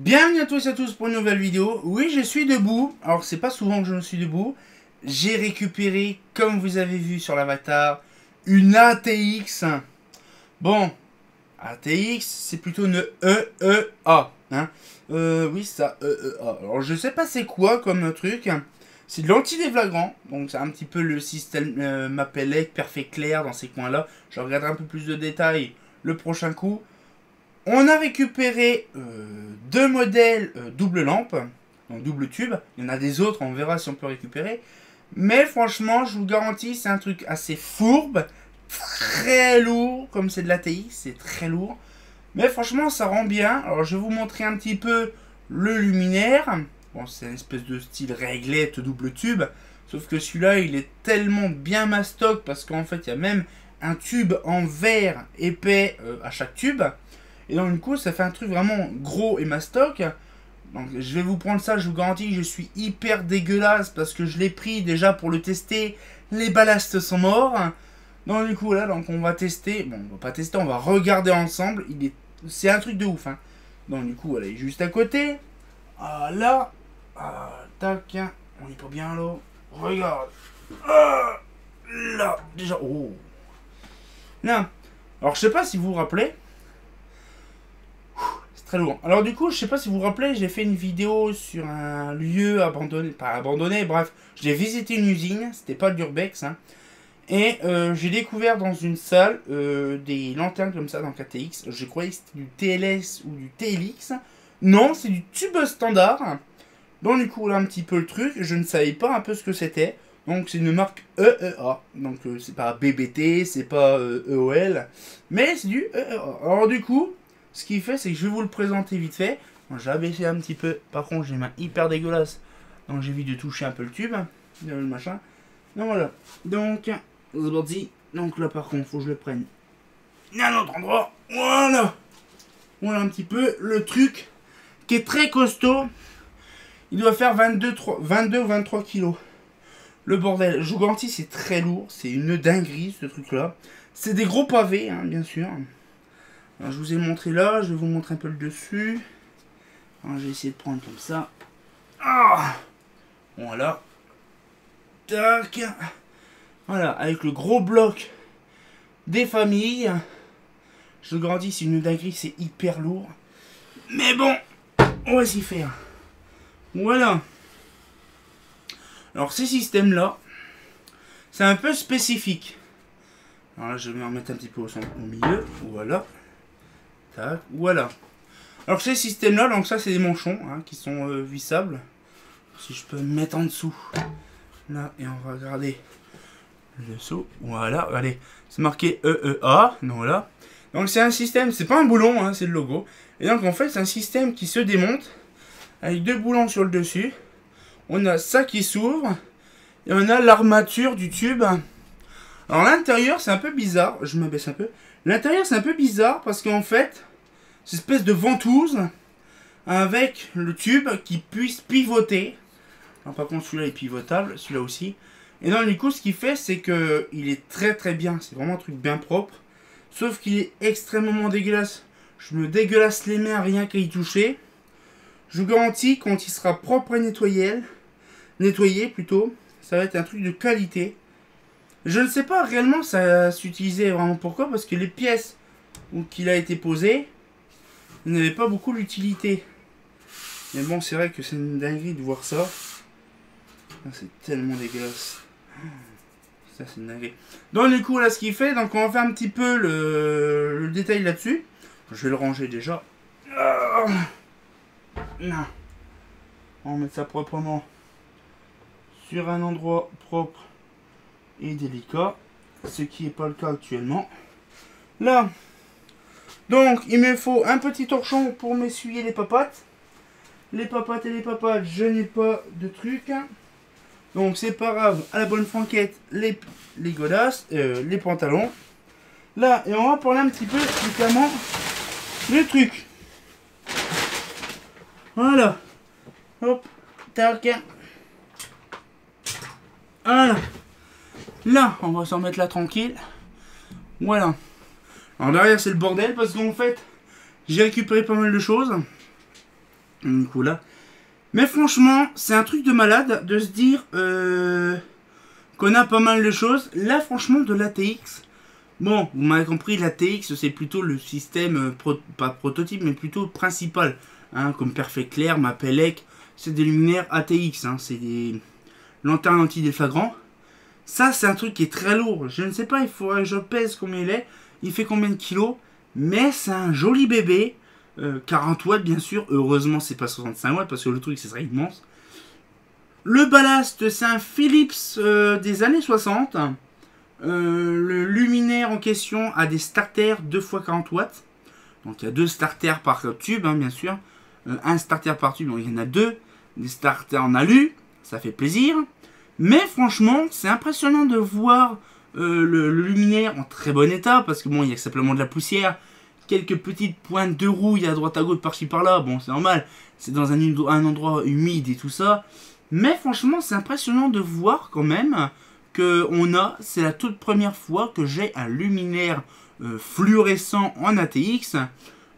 Bienvenue à tous et à tous pour une nouvelle vidéo. Oui, je suis debout. Alors, c'est pas souvent que je suis debout. J'ai récupéré, comme vous avez vu sur l'avatar, une ATX. Bon, ATX, c'est plutôt une EEA. Hein. Oui, ça, EEA. Alors, je sais pas c'est quoi comme truc. C'est de l'anti-déflagrant. Donc, c'est un petit peu le système Mapelec, Perfect Clair dans ces coins-là. Je regarderai un peu plus de détails le prochain coup. On a récupéré deux modèles double lampe, donc double tube. Il y en a des autres, on verra si on peut récupérer. Mais franchement, je vous garantis, c'est un truc assez fourbe, très lourd, comme c'est de l'ATX, c'est très lourd. Mais franchement, ça rend bien. Alors, je vais vous montrer un petit peu le luminaire. Bon, c'est une espèce de style réglette double tube. Sauf que celui-là, il est tellement bien mastoc parce qu'en fait, il y a même un tube en verre épais à chaque tube. Et donc du coup ça fait un truc vraiment gros et mastoc. Donc je vais vous prendre ça, je vous garantis que je suis hyper dégueulasse parce que je l'ai pris déjà pour le tester. Les ballasts sont morts. Donc du coup là donc on va tester. Bon on va pas tester, on va regarder ensemble. C'est un truc de ouf. Hein. Donc du coup elle est juste à côté. Ah là. Ah, tac. On est pas bien là. Regarde. Ah, là. Déjà. Oh. Là. Alors je sais pas si vous vous rappelez. Très lourd. Alors du coup, je sais pas si vous vous rappelez, j'ai fait une vidéo sur un lieu abandonné, pas abandonné, bref, j'ai visité une usine, c'était pas l'Urbex, hein, et j'ai découvert dans une salle des lanternes comme ça dans KTX. Je croyais que c'était du TLS ou du TLX. Non, c'est du tube standard. Donc du coup, là un petit peu le truc, je ne savais pas un peu ce que c'était. Donc c'est une marque EEA, donc c'est pas BBT, c'est pas EOL, mais c'est du EEA. Alors du coup, ce qu'il fait, c'est que je vais vous le présenter vite fait. Bon, j'ai abaissé un petit peu. Par contre, j'ai les mains hyper dégueulasses. Donc, j'ai envie de toucher un peu le tube. Le machin. Donc, voilà. Donc, c'est parti. Donc, là, par contre, faut que je le prenne. Il y a un autre endroit. Voilà. Voilà un petit peu le truc qui est très costaud. Il doit faire 22 ou 23 kilos. Le bordel. Je vous garantis, c'est très lourd. C'est une dinguerie, ce truc-là. C'est des gros pavés, hein, bien sûr. Alors, je vous ai montré là, je vais vous montrer un peu le dessus. Alors, je vais essayer de prendre comme ça. Ah, voilà. Tac. Voilà, avec le gros bloc des familles. Je vous garantis, c'est une dinguerie, c'est hyper lourd. Mais bon, on va s'y faire. Voilà. Alors, ces systèmes-là, c'est un peu spécifique. Alors là, je vais me remettre un petit peu au milieu. Voilà. Tac, voilà. Alors ces systèmes là, donc ça c'est des manchons hein, qui sont vissables. Si je peux me mettre en dessous. Là, et on va regarder le dessous. Voilà, allez. C'est marqué EEA. Donc voilà. Donc c'est un système, c'est pas un boulon, hein, c'est le logo. Et donc en fait c'est un système qui se démonte. Avec deux boulons sur le dessus. On a ça qui s'ouvre. Et on a l'armature du tube. Alors l'intérieur c'est un peu bizarre. Je m'abaisse un peu. L'intérieur c'est un peu bizarre parce qu'en fait, c'est une espèce de ventouse avec le tube qui puisse pivoter. Alors, par contre celui-là est pivotable, celui-là aussi. Et donc du coup ce qu'il fait c'est que il est très très bien, c'est vraiment un truc bien propre. Sauf qu'il est extrêmement dégueulasse. Je me dégueulasse les mains rien qu'à y toucher. Je vous garantis quand il sera propre et nettoyé plutôt, ça va être un truc de qualité. Je ne sais pas réellement ça s'utilisait vraiment pourquoi, parce que les pièces où il a été posé n'avaient pas beaucoup d'utilité. Mais bon, c'est vrai que c'est une dinguerie de voir ça. C'est tellement dégueulasse. Ça, c'est une dinguerie. Donc, du coup, là, ce qu'il fait, donc on va faire un petit peu le détail là-dessus. Je vais le ranger déjà. Non. On va mettre ça proprement sur un endroit propre et délicat, ce qui n'est pas le cas actuellement. Là, donc il me faut un petit torchon pour m'essuyer les papates. Les papates et les papates, je n'ai pas de truc. Donc c'est pas grave, à la bonne franquette, les godasses, les pantalons. Là, et on va parler un petit peu notamment le truc. Voilà. Hop, tac. Voilà. Là, on va s'en mettre là tranquille. Voilà. Alors derrière, c'est le bordel parce qu'en fait, j'ai récupéré pas mal de choses. Du coup, là. Mais franchement, c'est un truc de malade de se dire qu'on a pas mal de choses. Là, franchement, de l'ATX. Bon, vous m'avez compris, l'ATX, c'est plutôt le système, pas prototype, mais plutôt principal. Hein, comme Perfect Clair, Mapelec, c'est des luminaires ATX. Hein, c'est des lanternes anti-déflagrant. Ça, c'est un truc qui est très lourd. Je ne sais pas, il faudrait que je pèse combien il est. Il fait combien de kilos. Mais c'est un joli bébé. 40 watts, bien sûr. Heureusement, c'est pas 65 watts parce que le truc, ce serait immense. Le ballast, c'est un Philips des années 60. Le luminaire en question a des starters 2x40 watts. Donc il y a 2 starters par tube, hein, bien sûr. Un starter par tube, donc il y en a 2. Des starters en alu, ça fait plaisir. Mais franchement, c'est impressionnant de voir le luminaire en très bon état. Parce que bon, il y a simplement de la poussière. Quelques petites pointes de rouille à droite à gauche par-ci par-là. Bon, c'est normal. C'est dans un endroit humide et tout ça. Mais franchement, c'est impressionnant de voir quand même c'est la toute première fois que j'ai un luminaire fluorescent en ATX,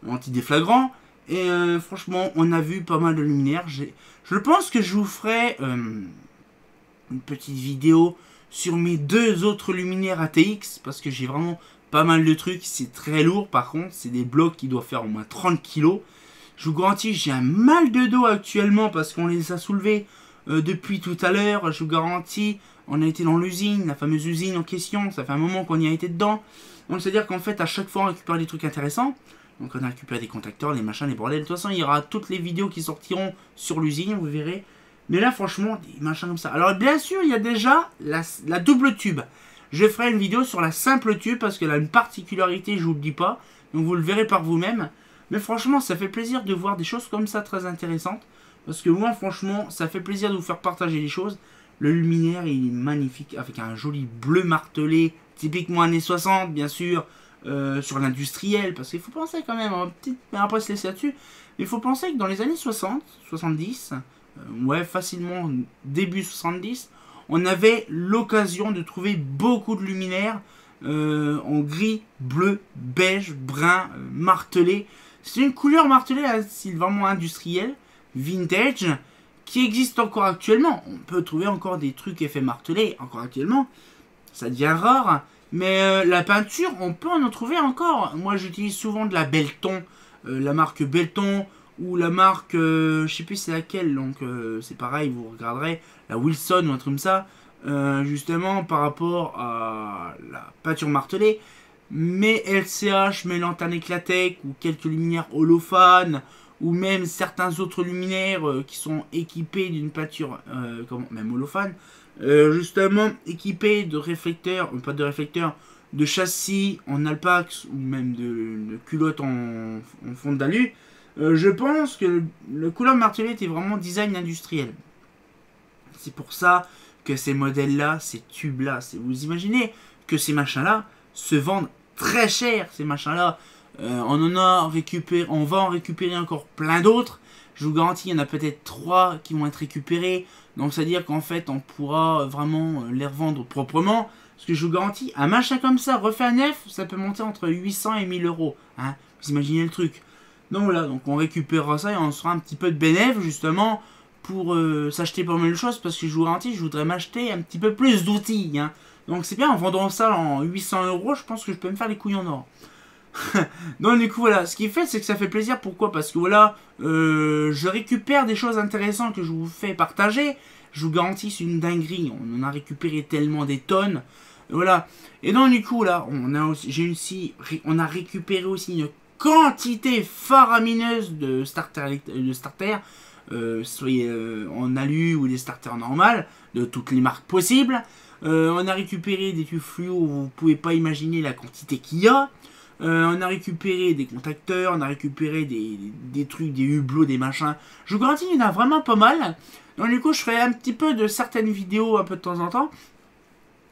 anti-déflagrant. Et franchement, on a vu pas mal de luminaires. Je pense que je vous ferai une petite vidéo sur mes 2 autres luminaires ATX, parce que j'ai vraiment pas mal de trucs. C'est très lourd par contre, c'est des blocs qui doivent faire au moins 30 kg. Je vous garantis, j'ai un mal de dos actuellement parce qu'on les a soulevés depuis tout à l'heure. Je vous garantis, on a été dans l'usine, la fameuse usine en question, ça fait un moment qu'on y a été dedans. Donc c'est-à-dire qu'en fait, à chaque fois, on récupère des trucs intéressants. Donc on a récupéré des contacteurs, les machins, les bordels. De toute façon, il y aura toutes les vidéos qui sortiront sur l'usine, vous verrez. Mais là, franchement, des machins comme ça. Alors bien sûr, il y a déjà la double tube. Je ferai une vidéo sur la simple tube parce qu'elle a une particularité, je vous le dis pas. Donc vous le verrez par vous-même. Mais franchement, ça fait plaisir de voir des choses comme ça très intéressantes. Parce que moi, franchement, ça fait plaisir de vous faire partager les choses. Le luminaire, il est magnifique, avec un joli bleu martelé, typiquement années 60, bien sûr, sur l'industriel. Parce qu'il faut penser quand même, après se laisser là-dessus, il faut penser que dans les années 60, 70, ouais, facilement, début 70, on avait l'occasion de trouver beaucoup de luminaires en gris, bleu, beige, brun, martelé. C'est une couleur martelée, c'est vraiment industriel, vintage, qui existe encore actuellement. On peut trouver encore des trucs effets martelés encore actuellement. Ça devient rare. Mais la peinture, on peut en trouver encore. Moi, j'utilise souvent de la Belton. La marque Belton. Ou la marque, je sais plus c'est laquelle. Donc, c'est pareil, vous regarderez. La Wilson ou un truc comme ça. Justement, par rapport à la peinture martelée. Mais LCH, mes lanternes Eclatec. Ou quelques luminaires holophane, ou même certains autres luminaires qui sont équipés d'une peinture, même holophane, justement équipés de réflecteurs, pas de réflecteurs, de châssis en alpax, ou même de culottes en fonte d'alu. Je pense que le couleur martelé était vraiment design industriel. C'est pour ça que ces modèles-là, ces tubes-là, vous imaginez que ces machins-là se vendent très cher, ces machins-là. On va en récupérer encore plein d'autres. Je vous garantis, il y en a peut-être 3 qui vont être récupérés. Donc, c'est-à-dire qu'en fait, on pourra vraiment les revendre proprement. Parce que je vous garantis, un machin comme ça, refait à neuf, ça peut monter entre 800 et 1000 euros. Hein, vous imaginez le truc. Donc voilà, donc on récupérera ça et on sera un petit peu de bénéfice, justement, pour s'acheter pas mal de choses. Parce que je vous garantis, je voudrais m'acheter un petit peu plus d'outils. Hein. Donc c'est bien, en vendant ça en 800 euros, je pense que je peux me faire les couilles en or. Donc du coup voilà, ce qui fait c'est que ça fait plaisir. Pourquoi? Parce que voilà, je récupère des choses intéressantes que je vous fais partager. Je vous garantis, c'est une dinguerie. On en a récupéré tellement des tonnes. Voilà. Et donc du coup là, on a récupéré aussi une quantité faramineuse de starters, soit en alu ou des starters normales, de toutes les marques possibles. On a récupéré des tubes fluo, vous pouvez pas imaginer la quantité qu'il y a. On a récupéré des contacteurs, on a récupéré des trucs, des hublots, des machins. Je vous garantis, il y en a vraiment pas mal. Donc du coup, je ferai un petit peu de certaines vidéos un peu de temps en temps.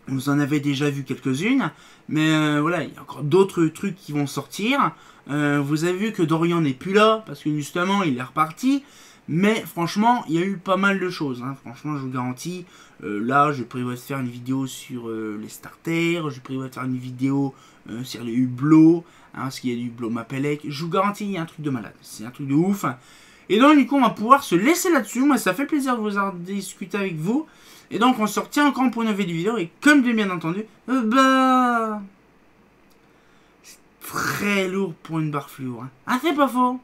Vous en avez déjà vu quelques-unes. Mais voilà, il y a encore d'autres trucs qui vont sortir. Vous avez vu que Dorian n'est plus là, parce que justement, il est reparti. Mais franchement, il y a eu pas mal de choses. Hein. Franchement, je vous garantis. Là, je prévois de faire une vidéo sur les starters. Je prévois de faire une vidéo sur les hublots. Hein, parce qu'il y a du hublot Mapelec. Je vous garantis, il y a un truc de malade. C'est un truc de ouf. Et donc, du coup, on va pouvoir se laisser là-dessus. Moi, ça fait plaisir de vous en discuter avec vous. Et donc, on se retient encore pour une nouvelle vidéo. Et comme bien entendu, c'est très lourd pour une barre fluo. Hein. Ah, c'est pas faux.